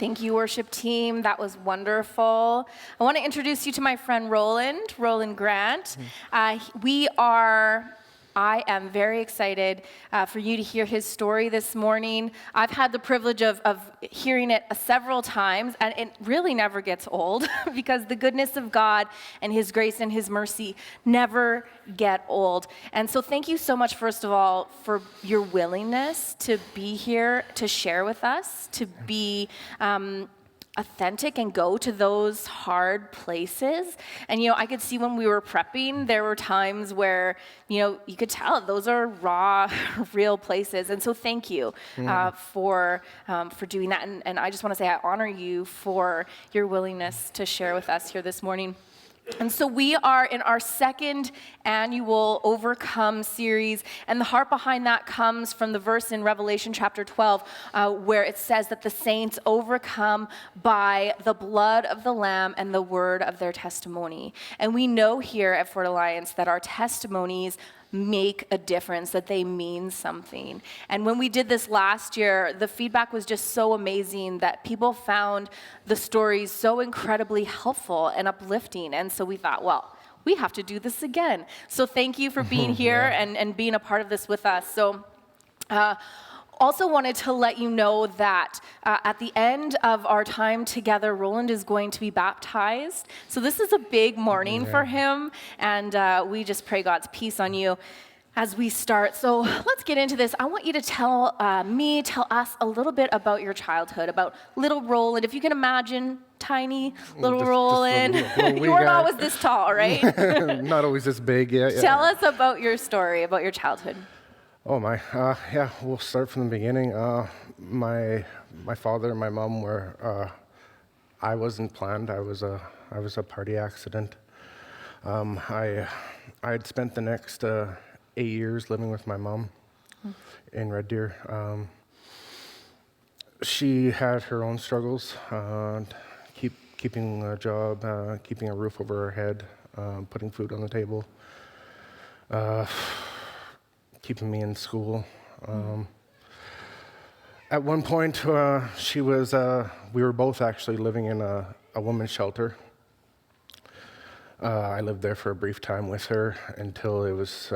Thank you, worship team. That was wonderful. I want to introduce you to my friend Roland Grant. I am very excited for you to hear his story this morning. I've had the privilege of hearing it several times, and it really never gets old because the goodness of God and his grace and his mercy never get old. And so thank you so much, first of all, for your willingness to be here, to share with us, to be authentic and go to those hard places. And, I could see when we were prepping, there were times where, you could tell those are raw, real places. And so thank you for doing that. And I just want to say I honor you for your willingness to share with us here this morning. And so we are in our second annual Overcome series, and the heart behind that comes from the verse in Revelation chapter 12, where it says that the saints overcome by the blood of the Lamb and the word of their testimony. And we know here at Fort Alliance that our testimonies make a difference, that they mean something. And when we did this last year, the feedback was just so amazing that people found the stories so incredibly helpful and uplifting. And so we thought, well, we have to do this again. So thank you for being here and being a part of this with us. So also wanted to let you know that at the end of our time together, Roland is going to be baptized. So this is a big morning for him, and we just pray God's peace on you as we start. So let's get into this. I want you to tell us a little bit about your childhood, about little Roland. If you can imagine tiny little Roland. You weren't always this tall, right? Not always this big, yeah. Tell us about your story, about your childhood. Oh my, we'll start from the beginning. My father and my mom were, I wasn't planned. I was a party accident. I had spent the next 8 years living with my mom in Red Deer. She had her own struggles, keeping a job, keeping a roof over her head, putting food on the table. Keeping me in school. At one point, we were both actually living in a women's shelter. I lived there for a brief time with her until it was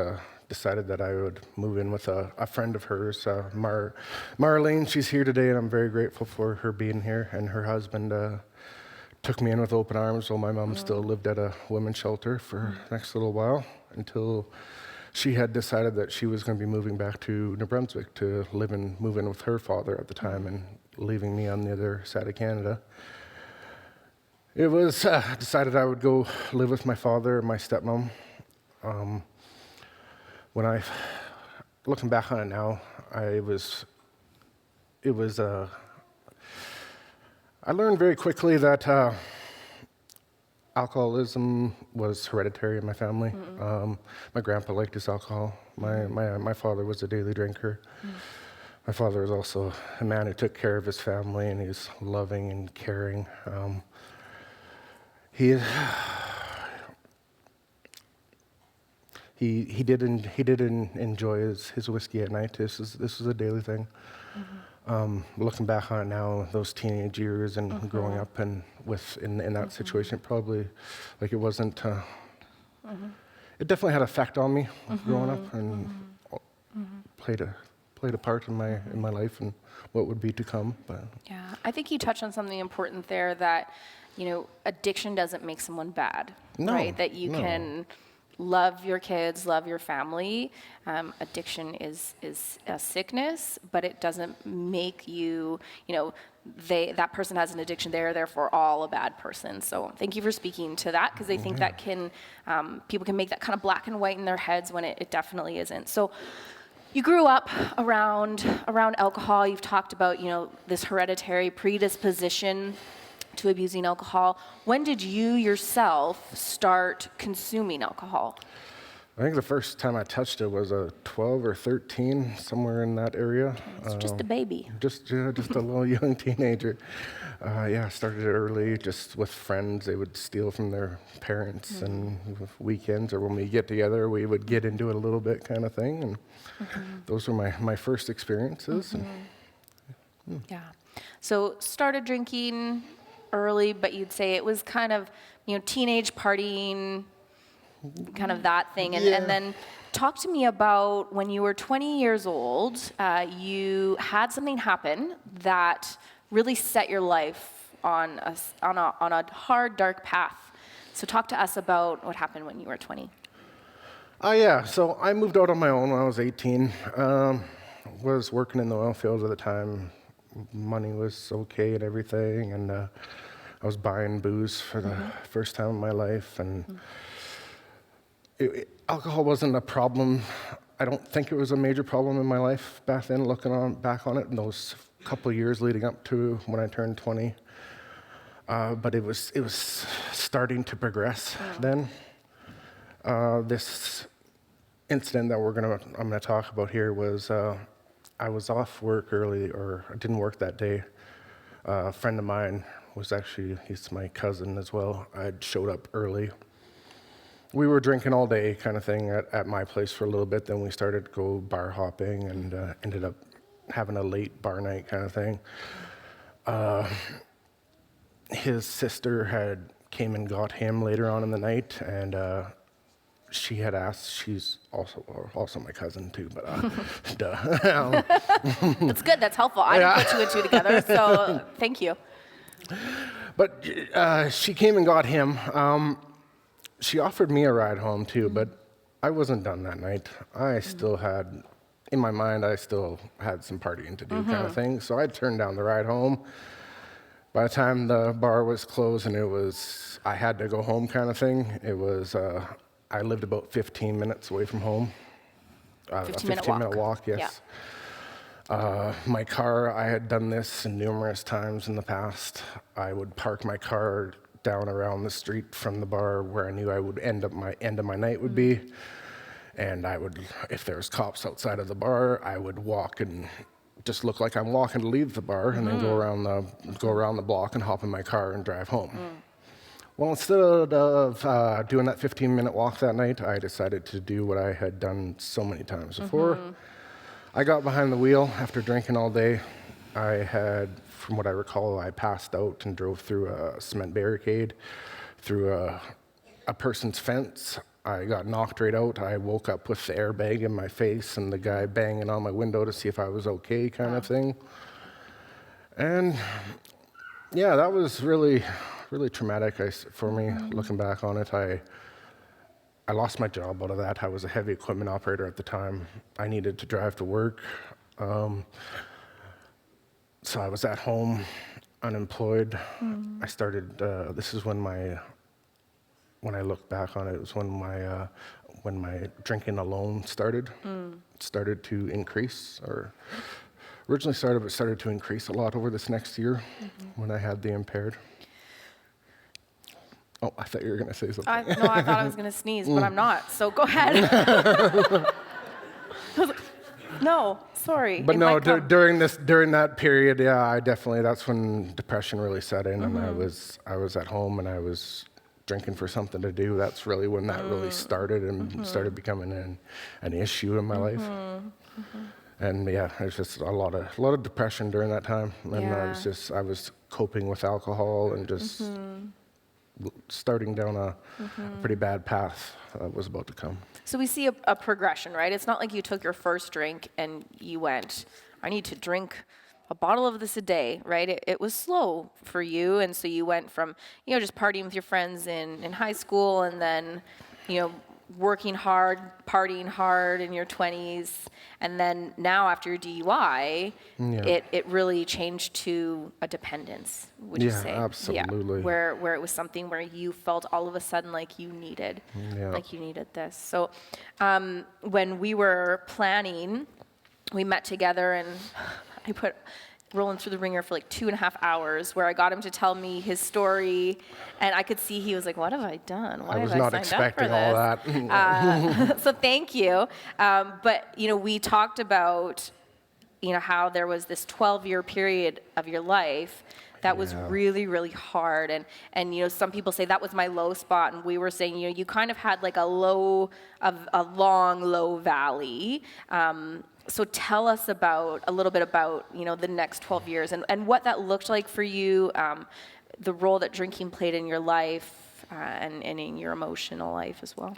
decided that I would move in with a friend of hers, Marlene. She's here today, and I'm very grateful for her being here. And her husband took me in with open arms while my mom still lived at a women's shelter for the next little while until she had decided that she was going to be moving back to New Brunswick to move in with her father at the time and leaving me on the other side of Canada. It was decided I would go live with my father and my stepmom. Looking back on it now, I learned very quickly that alcoholism was hereditary in my family. My grandpa liked his alcohol. My father was a daily drinker. My father was also a man who took care of his family, and he's loving and caring. He did enjoy his whiskey at night. This was a daily thing. Looking back on it now, those teenage years and growing up and in that situation, probably like it wasn't. It definitely had an effect on me growing up and played a part in my life and what would be to come. But yeah, I think you touched on something important there that addiction doesn't make someone bad, right? That you can love your kids, love your family. Addiction is a sickness, but it doesn't make you, that person has an addiction, they're therefore all a bad person. So thank you for speaking to that, because I think that can, people can make that kind of black and white in their heads when it definitely isn't. So you grew up around alcohol. You've talked about, this hereditary predisposition to abusing alcohol. When did you yourself start consuming alcohol? I think the first time I touched it was 12 or 13, somewhere in that area. It's just a baby. Just a little young teenager. I started early, just with friends. They would steal from their parents, and weekends or when we get together, we would get into it a little bit, kind of thing. And those were my first experiences. Yeah. So started drinking early, but you'd say it was kind of, teenage partying, kind of that thing. And then talk to me about when you were 20 years old, you had something happen that really set your life on a hard, dark path. So talk to us about what happened when you were 20. Yeah, so I moved out on my own when I was 18. Was working in the oil fields at the time. Money was okay and everything, and I was buying booze for the first time in my life, and alcohol wasn't a problem. I don't think it was a major problem in my life back then, back on it in those couple of years leading up to when I turned 20. But it was starting to progress then. This incident that I'm gonna talk about here was I was off work early, or I didn't work that day. A friend of mine he's my cousin as well. I'd showed up early. We were drinking all day kind of thing at my place for a little bit. Then we started to go bar hopping and ended up having a late bar night kind of thing. His sister came and got him later on in the night, and she had asked, she's also my cousin too, but duh. That's good, that's helpful. I didn't put two and two together, so thank you. But she came and got him. She offered me a ride home too, but I wasn't done that night. In my mind, I still had some partying to do kind of thing, so I turned down the ride home. By the time the bar was closed and I had to go home kind of thing, I lived about 15 minutes away from home. 15-minute walk, yes. Yeah. My car, I had done this numerous times in the past. I would park my car down around the street from the bar where I knew I would end of my night would be. And if there was cops outside of the bar, I would walk and just look like I'm walking to leave the bar, and then go around the block and hop in my car and drive home. Well, instead of doing that 15-minute walk that night, I decided to do what I had done so many times before. I got behind the wheel after drinking all day. From what I recall, I passed out and drove through a cement barricade, through a person's fence. I got knocked right out. I woke up with the airbag in my face and the guy banging on my window to see if I was okay kind of thing. And yeah, that was really, really traumatic for me, looking back on it. I lost my job out of that. I was a heavy equipment operator at the time. I needed to drive to work. So I was at home, unemployed. I started, this is when I look back on it, it was when my drinking alone started. Started to increase, or originally started, but started to increase a lot over this next year when I had the impaired. Oh, I thought you were going to say something. No, I thought I was going to sneeze, but I'm not, so go ahead. No, sorry. But no, during that period, yeah, that's when depression really set in, and I was at home and I was drinking for something to do. That's really when that really started and started becoming an issue in my life. And yeah, there's just a lot of depression during that time, and I was coping with alcohol and just starting down a pretty bad path that was about to come. So we see a progression, right? It's not like you took your first drink and you went, I need to drink a bottle of this a day, right? It was slow for you, and so you went from, just partying with your friends in high school, and then, working hard, partying hard in your 20s, and then now after your DUI, it really changed to a dependence, would you say? Absolutely. Yeah, where it was something where you felt all of a sudden like you needed this. So when we were planning, we met together, and I put rolling through the ringer for like 2.5 hours, where I got him to tell me his story, and I could see he was like, what have I done? Why have I signed up for this? I was not expecting all that. So thank you. But, we talked about, how there was this 12-year period of your life That was Yeah. really, really hard. And you know, some people say that was my low spot, and we were saying, you know, you kind of had like a long low valley. So tell us a little bit about, you know, the next 12 years and what that looked like for you, the role that drinking played in your life and in your emotional life as well.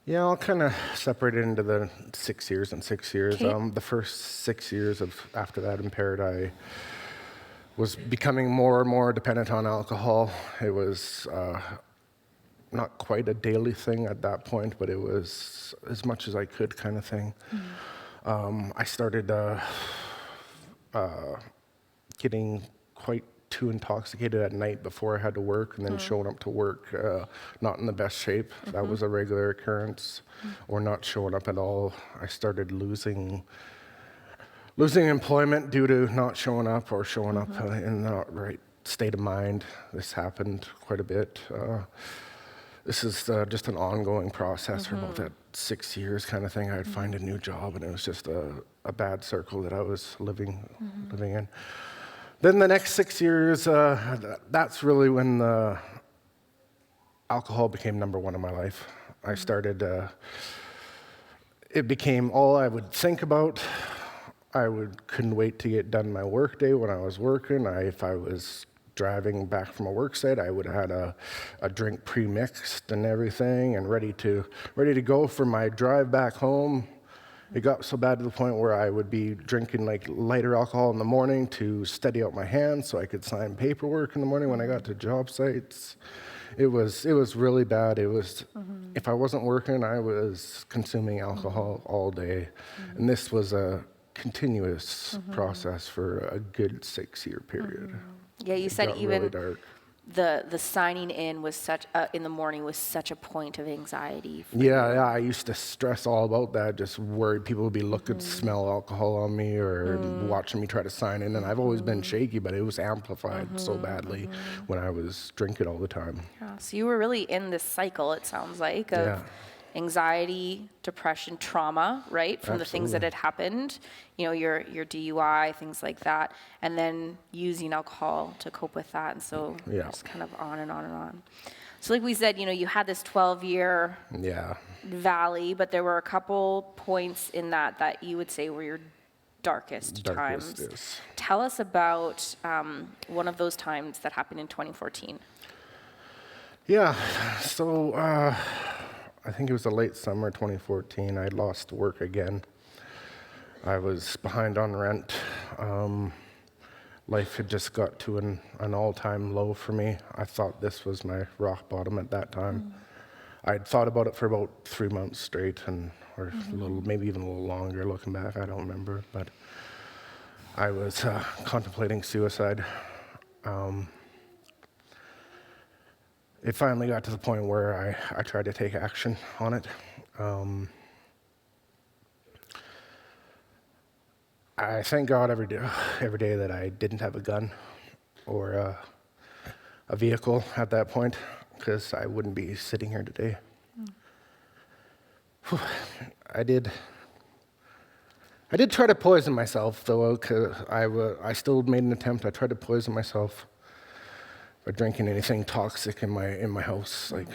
Yeah, I'll kind of separate it into the 6 years and 6 years. Okay. The first 6 years of after that impaired, I was becoming more and more dependent on alcohol. It was not quite a daily thing at that point, but it was as much as I could kind of thing. I started getting quite too intoxicated at night before I had to work, and then showing up to work not in the best shape. That was a regular occurrence, or not showing up at all. I started losing employment due to not showing up or showing up in the not right state of mind. This happened quite a bit. This is just an ongoing process for about that 6 years kind of thing. I'd find a new job, and it was just a bad circle that I was living in. Then the next 6 years, that's really when the alcohol became number one in my life. I started, it became all I would think about. Couldn't wait to get done my work day when I was working. If I was driving back from a work site, I would have had a drink pre-mixed and everything and ready to go for my drive back home. It got so bad to the point where I would be drinking like lighter alcohol in the morning to steady out my hands so I could sign paperwork in the morning when I got to job sites. It was really bad. It was, if I wasn't working, I was consuming alcohol all day. And this was a continuous process for a good 6-year period. Yeah, you It said got even really dark. the signing in was such in the morning was such a point of anxiety. For Yeah, I used to stress all about that, just worried people would be looking, smell alcohol on me or watching me try to sign in. And I've always been shaky, but it was amplified so badly when I was drinking all the time. Yeah, so you were really in this cycle, it sounds like, of Yeah. anxiety, depression, trauma, right? From the things that Absolutely. had happened, you know, your DUI, things like that, and then using alcohol to cope with that. And so Yeah. just kind of on and on and on. So like we said, you know, you had this 12-year Yeah. valley, but there were a couple points in that you would say were your darkest times. Yes. Tell us about one of those times that happened in 2014. Yeah, so I think it was the late summer 2014. I lost work again. I was behind on rent. Life had just got to an all-time low for me. I thought this was my rock bottom at that time. I'd thought about it for about 3 months straight, or a little, maybe even a little longer looking back. I don't remember, but I was contemplating suicide. It finally got to the point where I tried to take action on it. I thank God every day that I didn't have a gun or a vehicle at that point, because I wouldn't be sitting here today. Whew. I did try to poison myself, though, because I still made an attempt. I tried to poison myself by drinking anything toxic in my house, like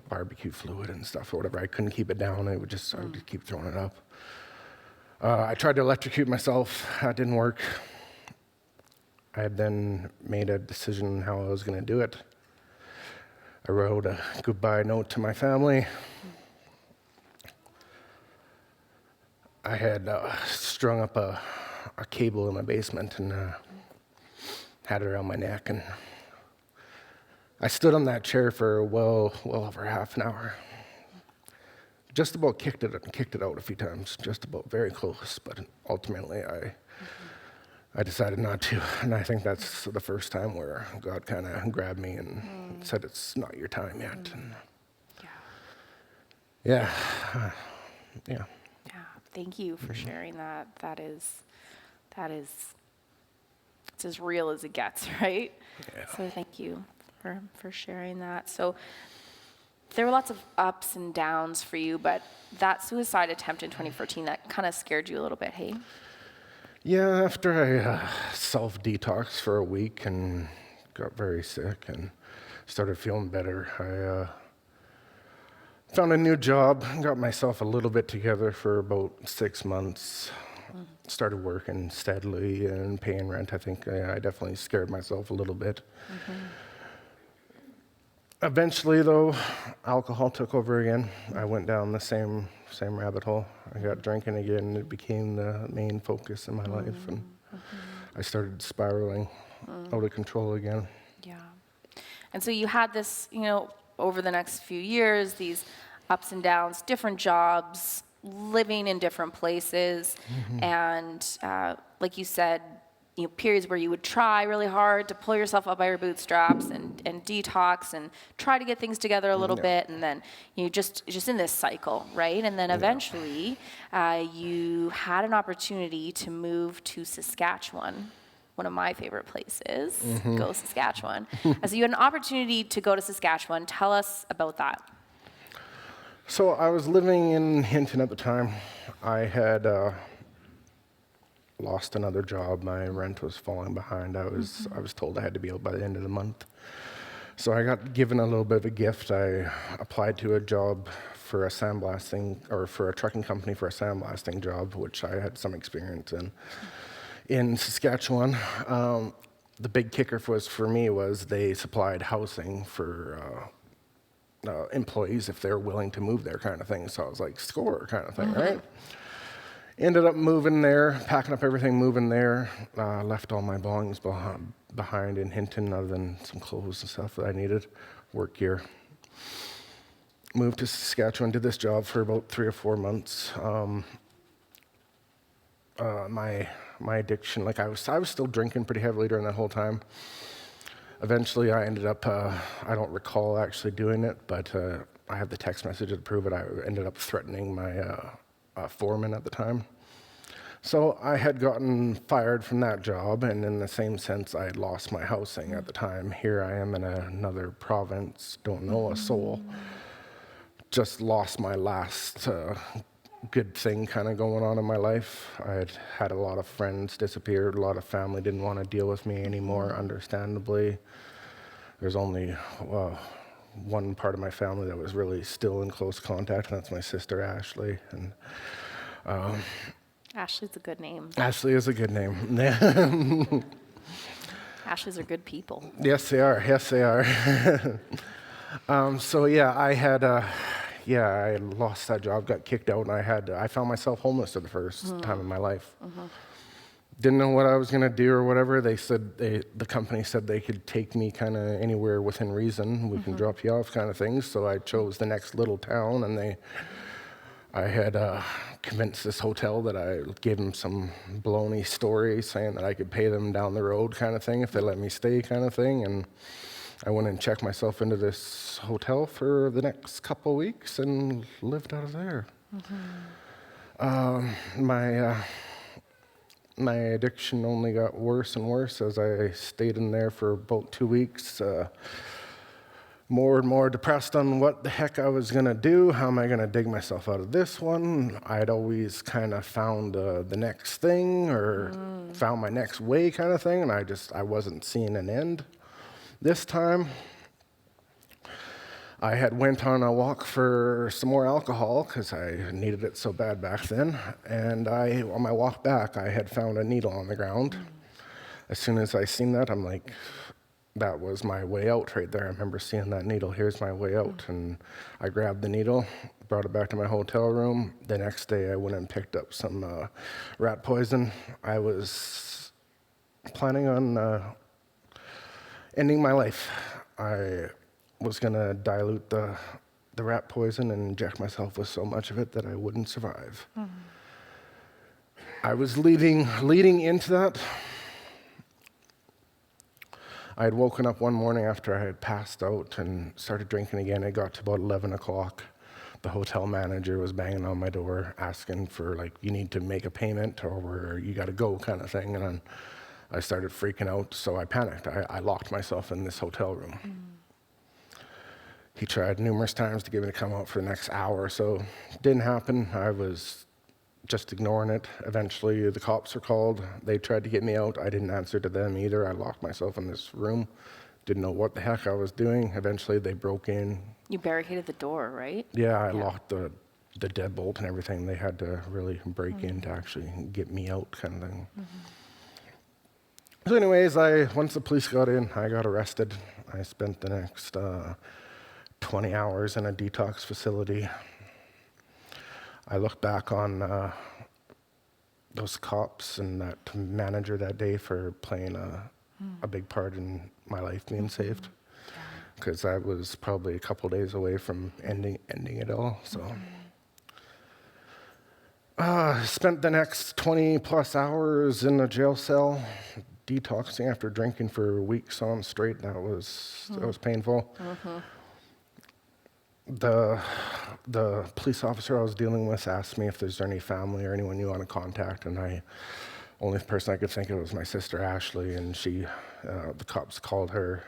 barbecue fluid and stuff or whatever. I couldn't keep it down. I would just keep throwing it up. I tried to electrocute myself. That didn't work. I had then made a decision on how I was going to do it. I wrote a goodbye note to my family. I had strung up a cable in my basement and had it around my neck, and I stood on that chair for well over half an hour. Just about kicked it out a few times, just about very close, but ultimately I decided not to, and I think that's the first time where God kind of grabbed me and said, "It's not your time yet." And yeah. Yeah, thank you for sharing that. That is, it's as real as it gets, right? Yeah. So thank you for sharing that. So there were lots of ups and downs for you, but that suicide attempt in 2014, that kind of scared you a little bit, hey? Yeah, after I self-detoxed for a week and got very sick and started feeling better, I found a new job, got myself a little bit together for about 6 months. Started working steadily and paying rent. I think I definitely scared myself a little bit. Eventually, though, alcohol took over again. I went down the same rabbit hole. I got drinking again. It became the main focus in my life, and I started spiraling out of control again. Yeah. And so you had this, over the next few years, these ups and downs, different jobs, living in different places, and like you said, periods where you would try really hard to pull yourself up by your bootstraps and detox and try to get things together a little bit, and then just in this cycle, right? And then eventually, you had an opportunity to move to Saskatchewan, one of my favorite places. Go Saskatchewan. So you had an opportunity to go to Saskatchewan. Tell us about that. So I was living in Hinton at the time. I had lost another job. My rent was falling behind. I was told I had to be out by the end of the month. So I got given a little bit of a gift. I applied to a job for a sandblasting, or for a trucking company for a sandblasting job, which I had some experience in Saskatchewan. The big kicker for me was they supplied housing for employees if they're willing to move there, kind of thing. So I was like, score kind of thing, right? Ended up moving there, packing up everything, moving there. Left all my belongings behind in Hinton, other than some clothes and stuff that I needed, work gear. Moved to Saskatchewan, did this job for about 3 or 4 months. My addiction, like I was still drinking pretty heavily during that whole time. Eventually, I ended up, I don't recall actually doing it, but I have the text message to prove it. I ended up threatening my foreman at the time. So I had gotten fired from that job, and in the same sense, I had lost my housing at the time. Here I am in another province, don't know a soul. Just lost my last good thing kind of going on in my life. I had a lot of friends disappeared, a lot of family didn't want to deal with me anymore, understandably. There's only one part of my family that was really still in close contact, and that's my sister Ashley. And Ashley's a good name. Ashley is a good name. Ashleys are good people. Yes, they are. Yes, they are. So yeah, I lost that job, got kicked out, and I found myself homeless for the first time in my life. Didn't know what I was gonna do or whatever. They said the company said they could take me kind of anywhere within reason. We can drop you off, kind of things. So I chose the next little town, and I had convinced this hotel that I gave them some baloney story saying that I could pay them down the road, kind of thing, if they let me stay, kind of thing. And I went and checked myself into this hotel for the next couple weeks and lived out of there. My addiction only got worse and worse as I stayed in there for about 2 weeks. More and more depressed on what the heck I was gonna do. How am I gonna dig myself out of this one? I'd always kind of found the next thing or found my next way, kind of thing, and I wasn't seeing an end. This time, I had went on a walk for some more alcohol because I needed it so bad back then. And on my walk back, I had found a needle on the ground. As soon as I seen that, I'm like, that was my way out right there. I remember seeing that needle. Here's my way out. And I grabbed the needle, brought it back to my hotel room. The next day, I went and picked up some rat poison. I was planning on ending my life. I was gonna dilute the rat poison and inject myself with so much of it that I wouldn't survive. I was leading into that. I had woken up one morning after I had passed out and started drinking again. It got to about 11 o'clock. The hotel manager was banging on my door asking for, like, you need to make a payment or you gotta go, kind of thing. And then I started freaking out, so I panicked. I locked myself in this hotel room. He tried numerous times to get me to come out for the next hour or so. Didn't happen. I was just ignoring it. Eventually, the cops were called. They tried to get me out. I didn't answer to them either. I locked myself in this room. Didn't know what the heck I was doing. Eventually, they broke in. You barricaded the door, right? Yeah, I locked the deadbolt and everything. They had to really break in to actually get me out, kind of thing. So anyways, once the police got in, I got arrested. I spent the next 20 hours in a detox facility. I look back on those cops and that manager that day for playing a big part in my life being saved, because I was probably a couple days away from ending it all. So spent the next 20 plus hours in a jail cell, detoxing after drinking for weeks on straight. That was painful. The police officer I was dealing with asked me if there's any family or anyone you want to contact, and only person I could think of was my sister Ashley, and the cops called her,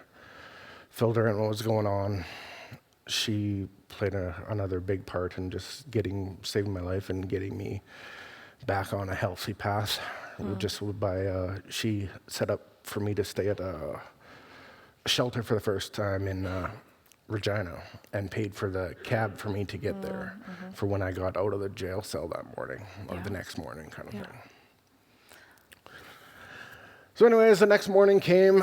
filled her in what was going on. She played another big part in just saving my life and getting me back on a healthy path. She set up for me to stay at a shelter for the first time in Regina, and paid for the cab for me to get there for when I got out of the jail cell that morning, or the next morning kind of thing. So anyways, the next morning came,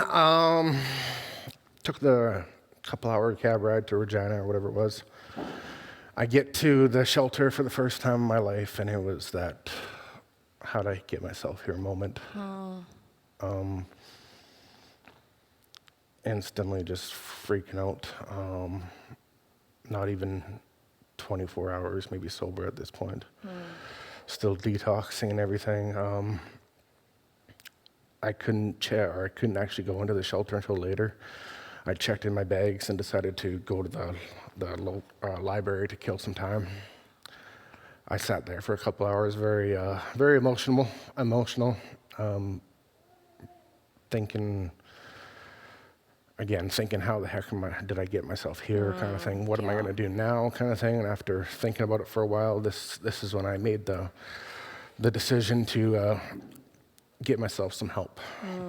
took the couple-hour cab ride to Regina or whatever it was. I get to the shelter for the first time in my life, and it was that how'd I get myself here moment. Instantly just freaking out. Not even 24 hours, maybe sober at this point. Still detoxing and everything. I couldn't actually go into the shelter until later. I checked in my bags and decided to go to the library to kill some time. I sat there for a couple hours, very emotional, thinking how the heck did I get myself here, kind of thing. What am I going to do now, kind of thing. And after thinking about it for a while, this is when I made the decision to get myself some help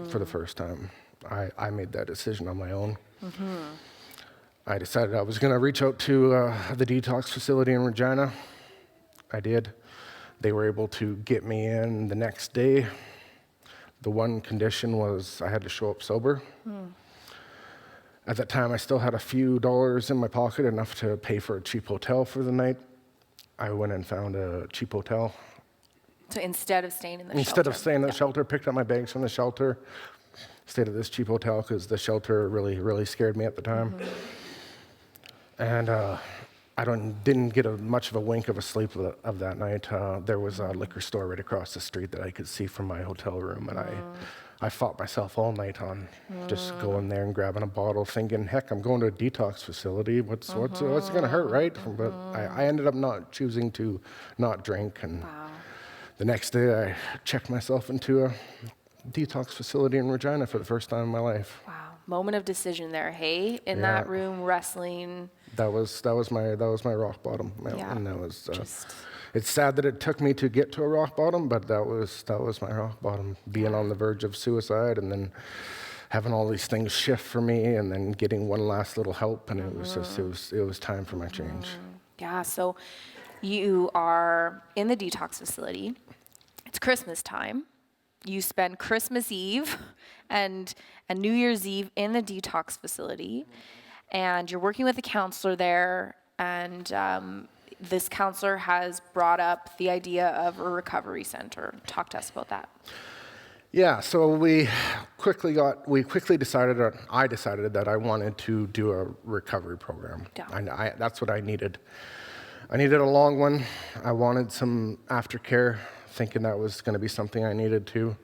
for the first time. I made that decision on my own. I decided I was going to reach out to the detox facility in Regina. I did. They were able to get me in the next day. The one condition was I had to show up sober. At that time, I still had a few dollars in my pocket, enough to pay for a cheap hotel for the night. I went and found a cheap hotel. So instead of staying in the shelter, picked up my bags from the shelter, stayed at this cheap hotel because the shelter really, really scared me at the time. And I didn't get much of a wink of a sleep of that night. There was a liquor store right across the street that I could see from my hotel room, and I fought myself all night on just going there and grabbing a bottle, thinking, heck, I'm going to a detox facility. What's it going to hurt, right? But I ended up not choosing to not drink, and the next day I checked myself into a detox facility in Regina for the first time in my life. Wow, moment of decision there, hey? In that room, wrestling. That was my rock bottom. And that was. It's sad that it took me to get to a rock bottom, but that was my rock bottom. Being on the verge of suicide, and then having all these things shift for me, and then getting one last little help, and it was time for my change. Yeah. So you are in the detox facility. It's Christmas time. You spend Christmas Eve and New Year's Eve in the detox facility, and you're working with a counselor there, and this counselor has brought up the idea of a recovery center. Talk to us about that. Yeah, so I decided that I wanted to do a recovery program. Yeah. That's what I needed. I needed a long one. I wanted some aftercare, thinking that was going to be something I needed to.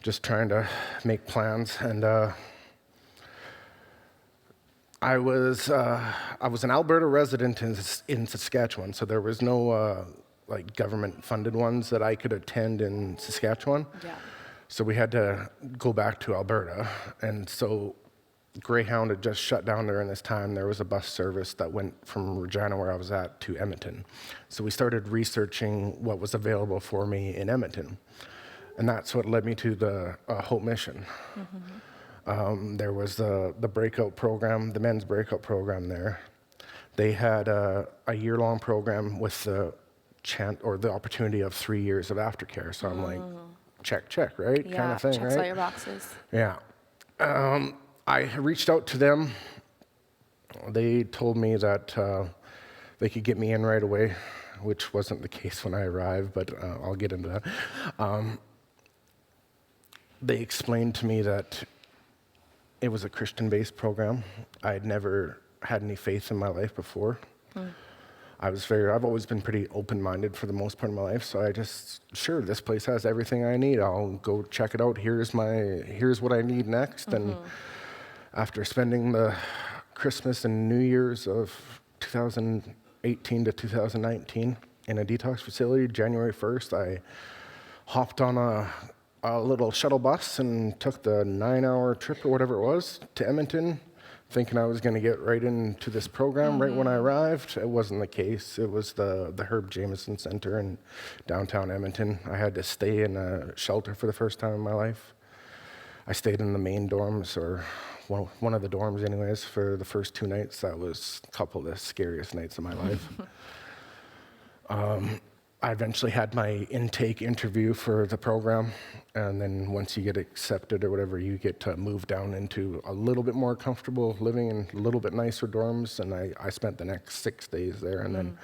Just trying to make plans, and I was an Alberta resident in Saskatchewan, so there was no government-funded ones that I could attend in Saskatchewan. Yeah. So we had to go back to Alberta, and so Greyhound had just shut down during this time. There was a bus service that went from Regina, where I was at, to Edmonton. So we started researching what was available for me in Edmonton. And that's what led me to the Hope Mission. There was the breakout program, the men's breakout program there. They had a year-long program with the the opportunity of 3 years of aftercare. So I'm like, check, right? Yeah, kind of thing, checks right? all your boxes. Yeah. I reached out to them. They told me that they could get me in right away, which wasn't the case when I arrived, but I'll get into that. They explained to me that it was a Christian-based program. I had never had any faith in my life before. I've always been pretty open-minded for the most part of my life, so I just, sure, this place has everything I need. I'll go check it out. Here's what I need next. And after spending the Christmas and New Year's of 2018 to 2019 in a detox facility, January 1st, I hopped on a little shuttle bus and took the 9-hour trip or whatever it was to Edmonton, thinking I was going to get right into this program right when I arrived. It wasn't the case. It was the Herb Jameson Center in downtown Edmonton. I had to stay in a shelter for the first time in my life. I stayed in the main dorms, or one of the dorms anyways, for the first 2 nights. That was a couple of the scariest nights of my life. I eventually had my intake interview for the program, and then once you get accepted or whatever, you get to move down into a little bit more comfortable living in a little bit nicer dorms, and I spent the next 6 days there, and then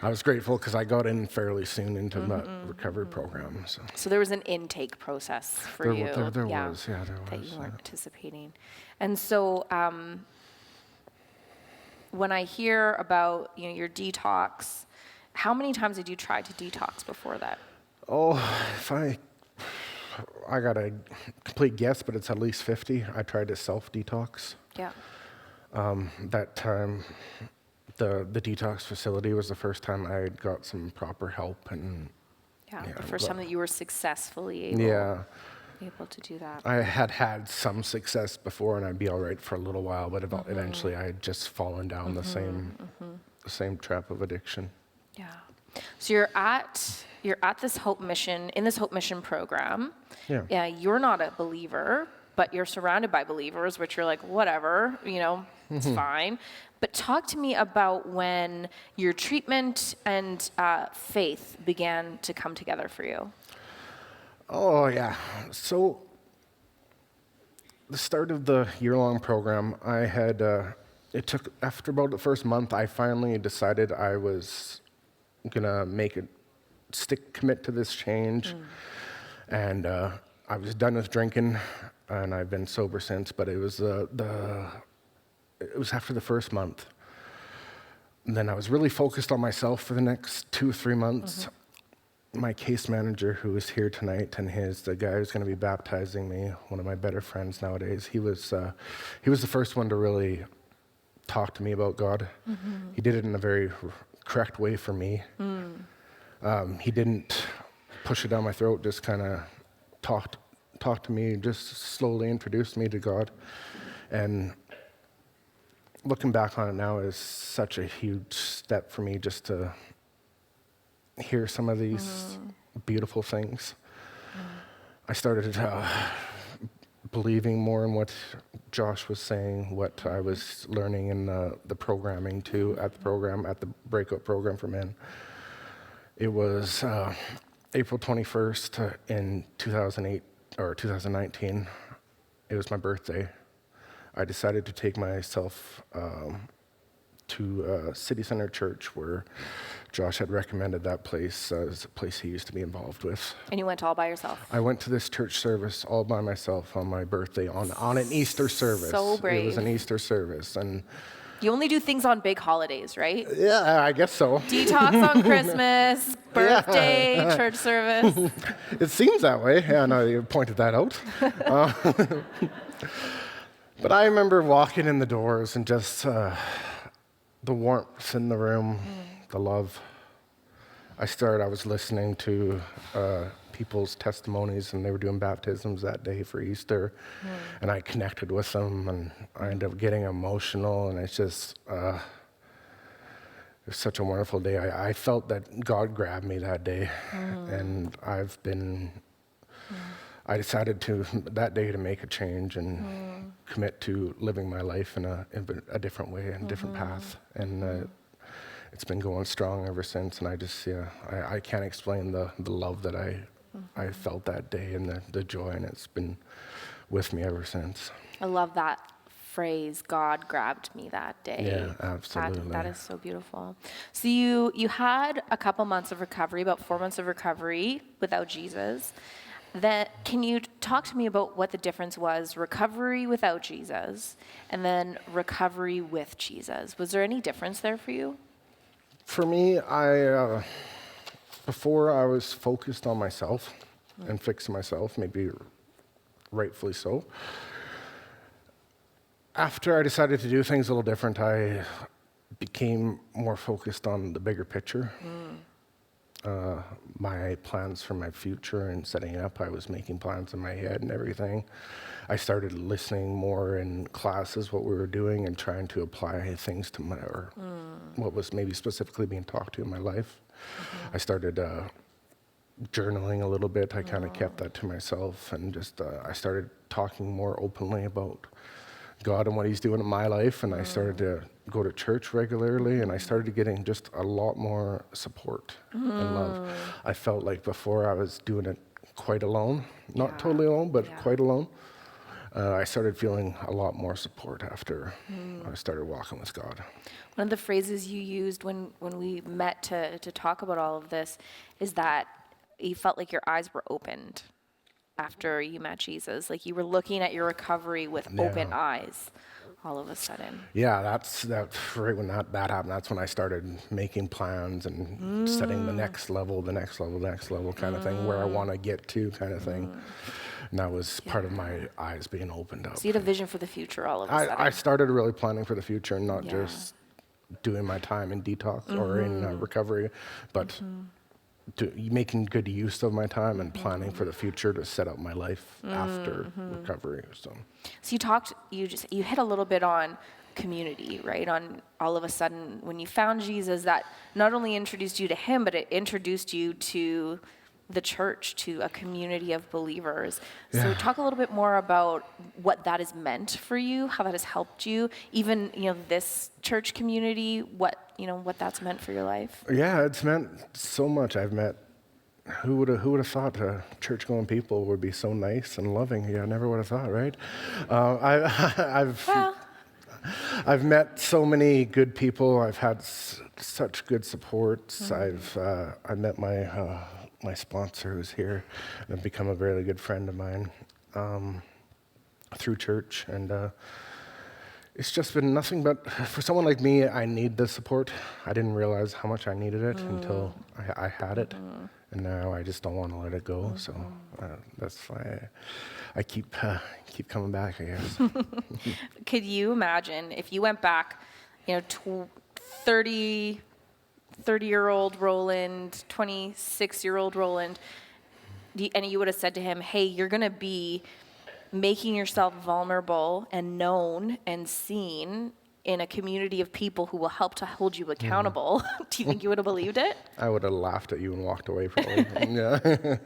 I was grateful because I got in fairly soon into that recovery program. So there was an intake process for you. There was. That you weren't anticipating. And so when I hear about your detox, how many times did you try to detox before that? Oh, if I got a complete guess, but it's at least 50. I tried to self-detox. Yeah. That time, the detox facility was the first time I had got some proper help. And the first time that you were successfully able to do that. I had some success before, and I'd be all right for a little while, but eventually I had just fallen down the same trap of addiction. Yeah. So you're at this Hope Mission, in this Hope Mission program. Yeah. You're not a believer, but you're surrounded by believers, which you're like, whatever, it's fine. But talk to me about when your treatment and faith began to come together for you. Oh, yeah. So the start of the year-long program, I had, it took, after about the first month, I finally decided I was gonna commit to this change. And I was done with drinking, and I've been sober since, but it was it was after the first month. And then I was really focused on myself for the next 2 or 3 months. My case manager, who is here tonight, and the guy who's going to be baptizing me, one of my better friends nowadays, he was the first one to really talk to me about God. He did it in a very correct way for me. He didn't push it down my throat, just kind of talked to me, just slowly introduced me to God. And looking back on it now is such a huge step for me, just to hear some of these beautiful things. I started believing more in what Josh was saying, what I was learning in the programming too, at the breakout program for men. It was April 21st in 2008 or 2019. It was my birthday. I decided to take myself to City Center Church, where Josh had recommended that place as a place he used to be involved with. And you went all by yourself? I went to this church service all by myself on my birthday, on an Easter service. So brave. It was an Easter service. And you only do things on big holidays, right? yeah, I guess so. Detox on Christmas, birthday, church service. It seems that way. Yeah, no, you pointed that out. But I remember walking in the doors and just the warmth in the room, the love. I was listening to people's testimonies, and they were doing baptisms that day for Easter, and I connected with them, and I ended up getting emotional, and it's just, it was such a wonderful day. I felt that God grabbed me that day, and I decided that day to make a change and commit to living my life in a different way, and a different path, and it's been going strong ever since. And I can't explain the love that I felt that day, and the joy, and it's been with me ever since. I love that phrase, God grabbed me that day. Yeah, absolutely. That is so beautiful. So you had a couple months of recovery, about 4 months of recovery without Jesus. Can you talk to me about what the difference was, recovery without Jesus, and then recovery with Jesus? Was there any difference there for you? For me, before I was focused on myself and fixing myself, maybe rightfully so. After I decided to do things a little different, I became more focused on the bigger picture. My plans for my future and setting up, I was making plans in my head and everything. I started listening more in classes, what we were doing, and trying to apply things to what was maybe specifically being talked to in my life. I started journaling a little bit. I kind of kept that to myself, and just I started talking more openly about God and what he's doing in my life, and I started to go to church regularly, and I started getting just a lot more support and love. I felt like before I was doing it quite alone, not totally alone, but quite alone. I started feeling a lot more support after I started walking with God. One of the phrases you used when we met to talk about all of this is that you felt like your eyes were opened after you met Jesus. Like you were looking at your recovery with open eyes all of a sudden. Yeah, that's right when that happened. That's when I started making plans and setting the next level kind of thing, where I want to get to kind of thing. And that was part of my eyes being opened up. So you had a vision for the future all of a sudden. I started really planning for the future, and not just doing my time in detox or in recovery, but making good use of my time and planning for the future to set up my life after recovery. So you hit a little bit on community, right? On all of a sudden when you found Jesus, that not only introduced you to him, but it introduced you to the church, to a community of believers. So talk a little bit more about what that has meant for you, how that has helped you, even, this church community, what that's meant for your life. Yeah, it's meant so much. I've met, who would have thought church-going people would be so nice and loving? Yeah, I never would have thought, right? I've met so many good people. I've had such good supports. I met my sponsor, who's here, and have become a really good friend of mine through church, and it's just been nothing but, for someone like me, I need the support. I didn't realize how much I needed it until I had it, and now I just don't want to let it go. So that's why I keep coming back, I guess. Could you imagine if you went back, 30-year-old Roland, 26-year-old Roland, and you would have said to him, hey, you're going to be making yourself vulnerable and known and seen in a community of people who will help to hold you accountable. Do you think you would have believed it? I would have laughed at you and walked away probably. Yeah.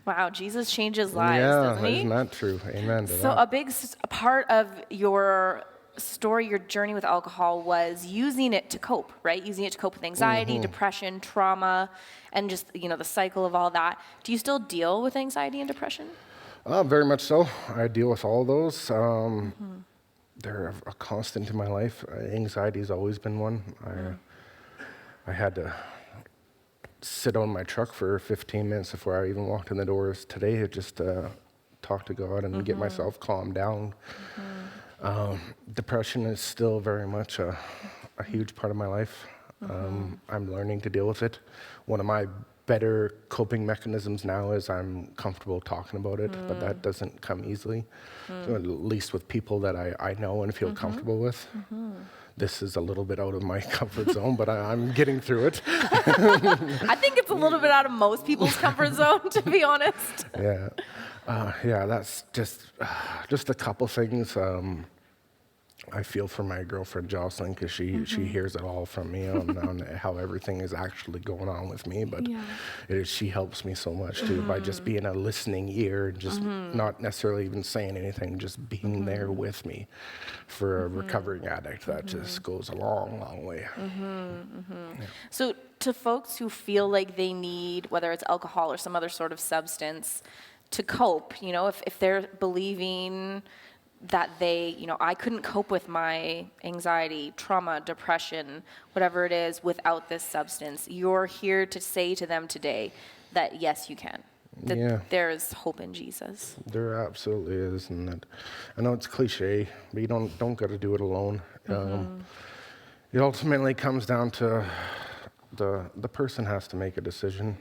Wow, Jesus changes lives, doesn't he? Isn't that true? Amen to that. So a big part of your story, your journey with alcohol, was using it to cope, right? Using it to cope with anxiety, depression, trauma, and just, the cycle of all that. Do you still deal with anxiety and depression? Very much so. I deal with all those. They're a constant in my life. Anxiety's always been one. I had to sit on my truck for 15 minutes before I even walked in the doors today, just to talk to God and get myself calmed down. Depression is still very much a huge part of my life. I'm learning to deal with it. One of my better coping mechanisms now is I'm comfortable talking about it, but that doesn't come easily. So at least with people that I know and feel comfortable with. this is a little bit out of my comfort zone, but I'm getting through it. I think it's a little bit out of most people's comfort zone, to be honest. Yeah. That's just a couple things. I feel for my girlfriend Jocelyn because she hears it all from me on how everything is actually going on with me. But she helps me so much too by just being a listening ear, just not necessarily even saying anything, just being there with me. For a recovering addict, that just goes a long, long way. Yeah. So to folks who feel like they need, whether it's alcohol or some other sort of substance, to cope, if they're believing that they, I couldn't cope with my anxiety, trauma, depression, whatever it is, without this substance. You're here to say to them today that yes, you can. That there is hope in Jesus. There absolutely is, and that, I know it's cliche, but you don't got to do it alone. It ultimately comes down to the person has to make a decision.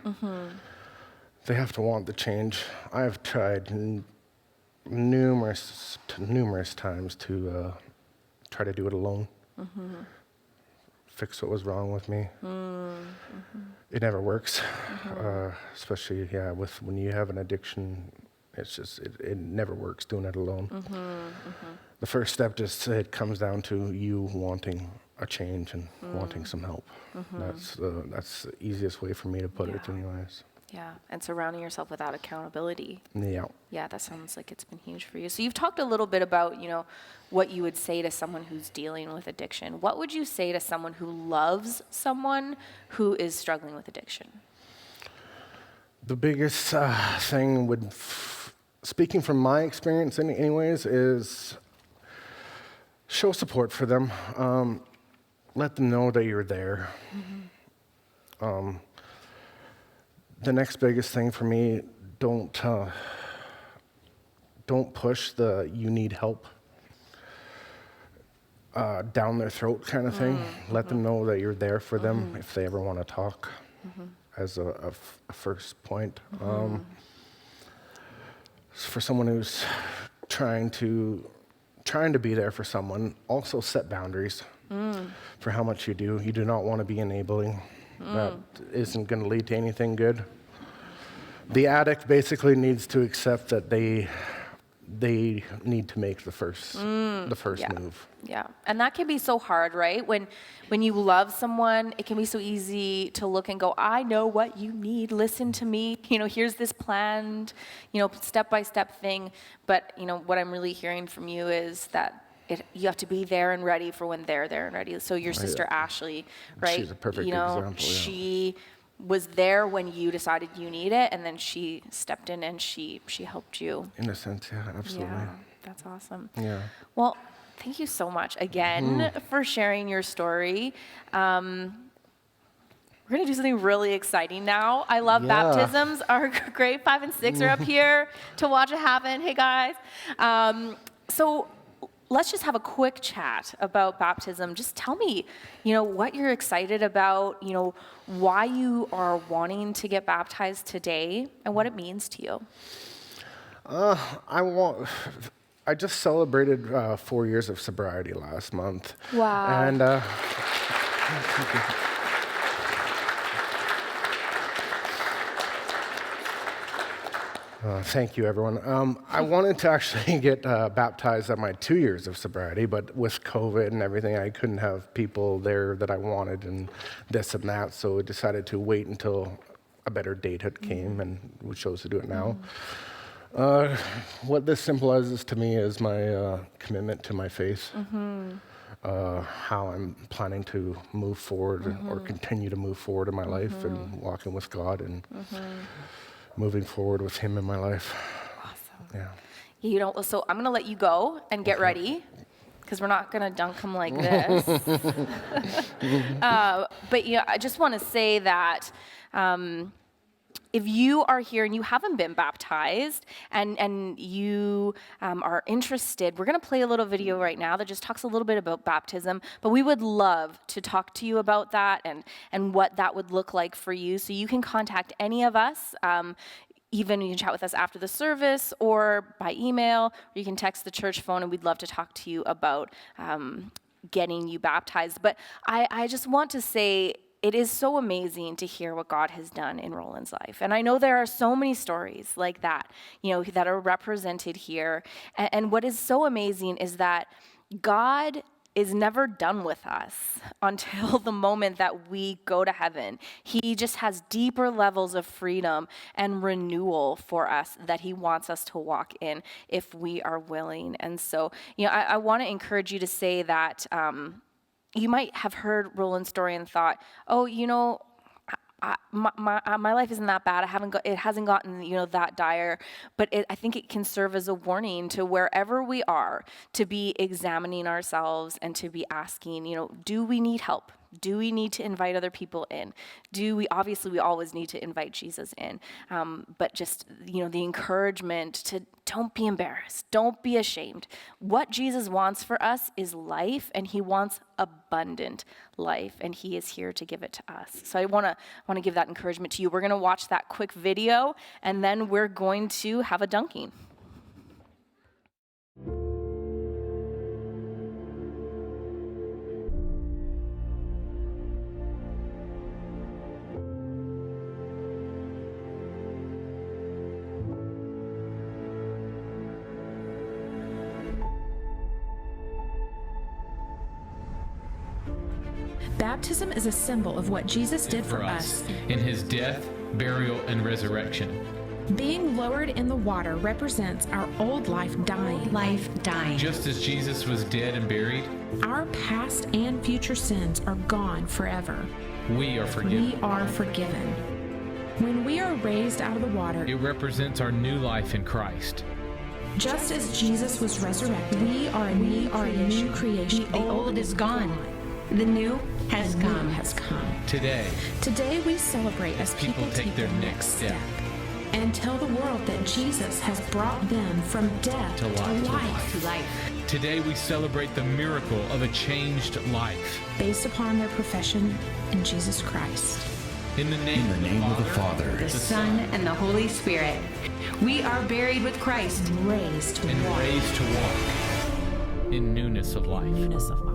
They have to want the change. I have tried numerous times to try to do it alone, fix what was wrong with me. It never works, especially with when you have an addiction. It's just it never works doing it alone. The first step it comes down to you wanting a change and wanting some help. That's the easiest way for me to put it, anyways. Yeah, and surrounding yourself with that accountability. Yeah, that sounds like it's been huge for you. So you've talked a little bit about, what you would say to someone who's dealing with addiction. What would you say to someone who loves someone who is struggling with addiction? The biggest thing speaking from my experience anyways, is show support for them. Let them know that you're there. The next biggest thing for me, don't push the you need help down their throat kind of thing. Let them know that you're there for them if they ever want to talk as a first point. For someone who's trying to be there for someone, also set boundaries for how much you do. You do not want to be enabling. That isn't going to lead to anything good. The addict basically needs to accept that they need to make the first move. Yeah, and that can be so hard, right? When you love someone, it can be so easy to look and go, I know what you need, listen to me. Here's this planned, step-by-step thing. But, what I'm really hearing from you is that you have to be there and ready for when they're there and ready. So your sister Ashley, right? She's a perfect example. She was there when you decided you need it, and then she stepped in and she helped you. In a sense, yeah, absolutely. Yeah, that's awesome. Yeah. Well, thank you so much again for sharing your story. We're going to do something really exciting now. I love baptisms. Our grade 5 and 6 are up here to watch it happen. Hey, guys. So let's just have a quick chat about baptism. Just tell me, what you're excited about, why you are wanting to get baptized today, and what it means to you. I just celebrated 4 years of sobriety last month. Wow. And thank you, everyone. I wanted to actually get baptized at my 2 years of sobriety, but with COVID and everything, I couldn't have people there that I wanted and this and that, so I decided to wait until a better date had came, and we chose to do it now. What this symbolizes to me is my commitment to my faith, how I'm planning to move forward or continue to move forward in my life and walking with God and moving forward with Him in my life. Awesome. Yeah. So I'm going to let you go and get ready, because we're not going to dunk them like this. But I just want to say that if you are here and you haven't been baptized and you are interested, we're going to play a little video right now that just talks a little bit about baptism, but we would love to talk to you about that and what that would look like for you. So you can contact any of us. Even you can chat with us after the service or by email, or you can text the church phone, and we'd love to talk to you about getting you baptized. But I just want to say, it is so amazing to hear what God has done in Roland's life. And I know there are so many stories like that, that are represented here. And what is so amazing is that God is never done with us until the moment that we go to heaven. He just has deeper levels of freedom and renewal for us that he wants us to walk in if we are willing. And so, I want to encourage you to say that you might have heard Roland's story and thought, oh, my life isn't that bad. It hasn't gotten that dire, but I think it can serve as a warning to wherever we are to be examining ourselves and to be asking, do we need help? Do we need to invite other people in? We always need to invite Jesus in, but just the encouragement to don't be embarrassed, don't be ashamed. What Jesus wants for us is life, and he wants abundant life, and he is here to give it to us. So I want to give that encouragement to you. We're going to watch that quick video, and then we're going to have a dunking. Baptism is a symbol of what Jesus did for us in his death, burial, and resurrection. Being lowered in the water represents our old life dying. Just as Jesus was dead and buried, our past and future sins are gone forever. we are forgiven. When we are raised out of the water, It represents our new life in Christ. just as Jesus was resurrected, we are a new creation. The old is gone. The new has come. Today, we celebrate as people take their next step and tell the world that Jesus has brought them from death To life. To life. Today we celebrate the miracle of a changed life. based upon their profession in Jesus Christ. In the name of the Father, The Son and the Holy Spirit. We are buried with Christ. Raised to and walk. raised to walk in newness of life. Newness of life.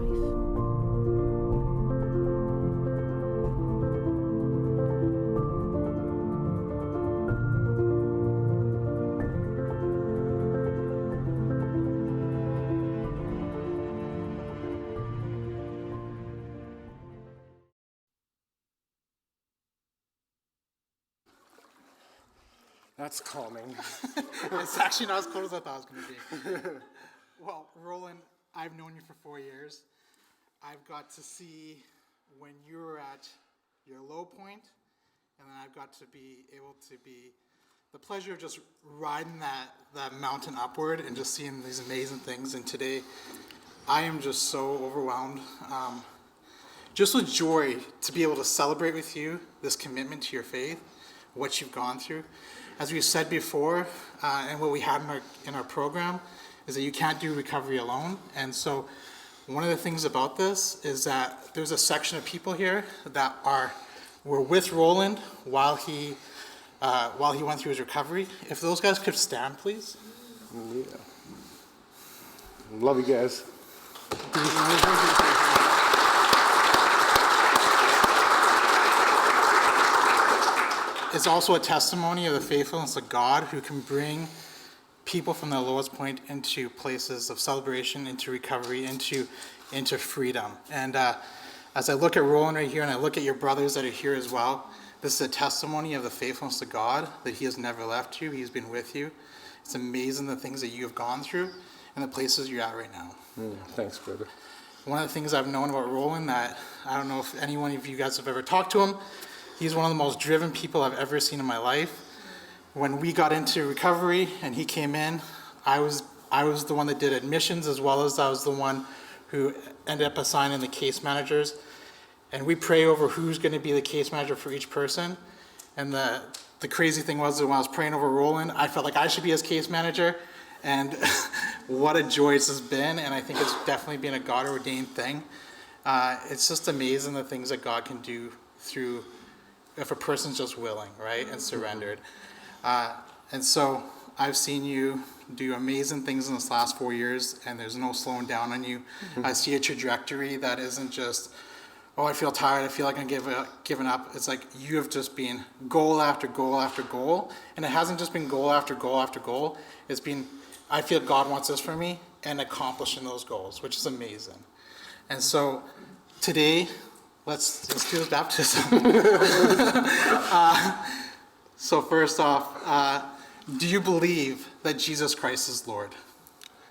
That's calming. It's actually not as cold as I thought it was going to be. Well, Roland, I've known you for 4 years. I've got to see when you were at your low point, and then I've got to be able to be the pleasure of just riding that mountain upward and just seeing these amazing things. And today, I am just so overwhelmed. Just with joy to be able to celebrate with you this commitment to your faith, what you've gone through. As we said before, and what we had in our program, is that you can't do recovery alone. And so one of the things about this is that there's a section of people here that were with Roland while he went through his recovery. If those guys could stand, please. Yeah. Love you guys. It's also a testimony of the faithfulness of God, who can bring people from their lowest point into places of celebration, into recovery, into freedom. And as I look at Roland right here, and I look at your brothers that are here as well, this is a testimony of the faithfulness of God, that he has never left you, he's been with you. It's amazing the things that you have gone through and the places you're at right now. Thanks, brother. One of the things I've known about Roland, that I don't know if anyone of you guys have ever talked to him, he's one of the most driven people I've ever seen in my life. When we got into recovery and he came in, I was the one that did admissions, as well as I was the one who ended up assigning the case managers. And we pray over who's going to be the case manager for each person. And the crazy thing was that when I was praying over Roland, I felt like I should be his case manager. And what a joy this has been. And I think it's definitely been a God-ordained thing. It's just amazing the things that God can do through, if a person's just willing, right, and surrendered. And so I've seen you do amazing things in this last 4 years, and there's no slowing down on you. I see a trajectory that isn't just, oh, I feel tired, I feel like I'm giving up. It's like you have just been goal after goal after goal, and it hasn't just been goal after goal after goal. It's been, I feel God wants this for me, and accomplishing those goals, which is amazing. And so today, let's do this baptism. So first off, do you believe that Jesus Christ is Lord?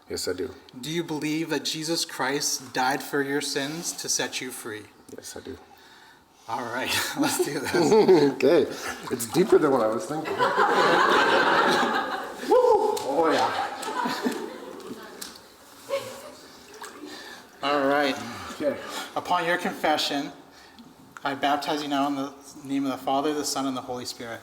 Yes, I do. Do you believe that Jesus Christ died for your sins to set you free? Yes, I do. All right, let's do this. Okay. It's deeper than what I was thinking. Woo! Oh, yeah. All right. Okay. Upon your confession, I baptize you now in the name of the Father, the Son, and the Holy Spirit.